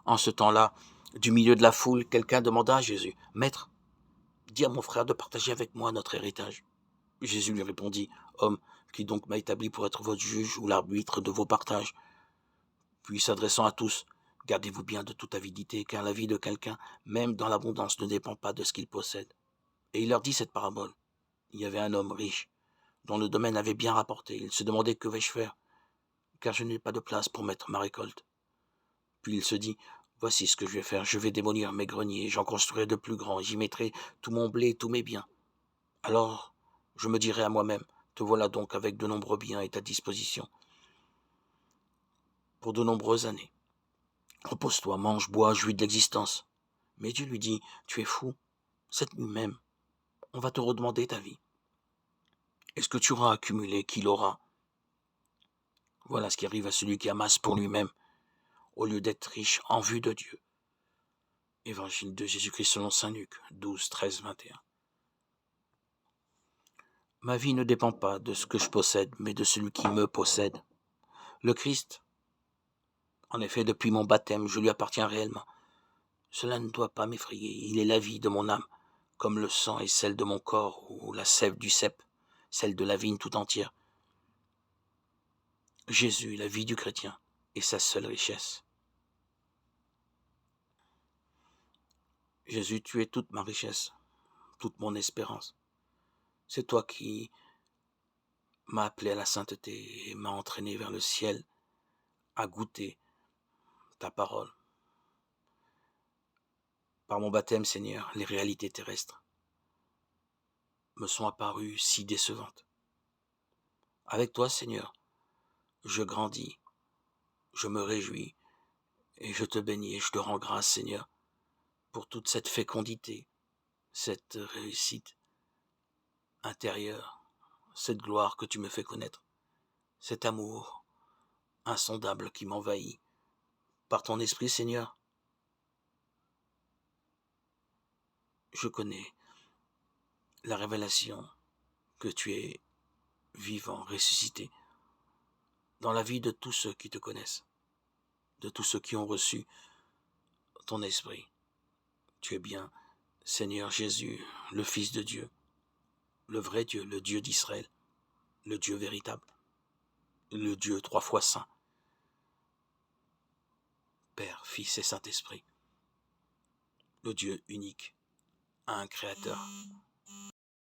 En ce temps-là, du milieu de la foule, quelqu'un demanda à Jésus, « Maître, dis à mon frère de partager avec moi notre héritage. » Jésus lui répondit, « Homme, qui donc m'a établi pour être votre juge ou l'arbitre de vos partages ?» Puis s'adressant à tous, « Gardez-vous bien de toute avidité, car la vie de quelqu'un, même dans l'abondance, ne dépend pas de ce qu'il possède. » Et il leur dit cette parabole. Il y avait un homme riche, dont le domaine avait bien rapporté. Il se demandait, « Que vais-je faire, car je n'ai pas de place pour mettre ma récolte. » Puis il se dit, « Voici ce que je vais faire, je vais démolir mes greniers, j'en construirai de plus grands, j'y mettrai tout mon blé, tous mes biens. Alors je me dirai à moi-même, te voilà donc avec de nombreux biens à ta disposition pour de nombreuses années. Repose-toi, mange, bois, jouis de l'existence. » Mais Dieu lui dit, « Tu es fou, cette nuit même, on va te redemander ta vie. Et ce que tu auras accumulé, qui l'aura? » Voilà ce qui arrive à celui qui amasse pour lui-même, au lieu d'être riche en vue de Dieu. Évangile de Jésus-Christ selon saint Luc, 12, 13, 21. Ma vie ne dépend pas de ce que je possède, mais de celui qui me possède. Le Christ, en effet, depuis mon baptême, je lui appartiens réellement. Cela ne doit pas m'effrayer, il est la vie de mon âme, comme le sang est celle de mon corps, ou la sève du cep, celle de la vigne tout entière. Jésus, la vie du chrétien, est sa seule richesse. Jésus, tu es toute ma richesse, toute mon espérance. C'est toi qui m'as appelé à la sainteté et m'as entraîné vers le ciel à goûter ta parole. Par mon baptême, Seigneur, les réalités terrestres me sont apparues si décevantes. Avec toi, Seigneur, je grandis, je me réjouis et je te bénis et je te rends grâce, Seigneur, pour toute cette fécondité, cette réussite intérieure, cette gloire que tu me fais connaître, cet amour insondable qui m'envahit. Par ton esprit, Seigneur, je connais la révélation que tu es vivant, ressuscité, dans la vie de tous ceux qui te connaissent, de tous ceux qui ont reçu ton esprit. Tu es bien, Seigneur Jésus, le Fils de Dieu, le vrai Dieu, le Dieu d'Israël, le Dieu véritable, le Dieu 3 fois saint, Père, Fils et Saint-Esprit, le Dieu unique, un Créateur,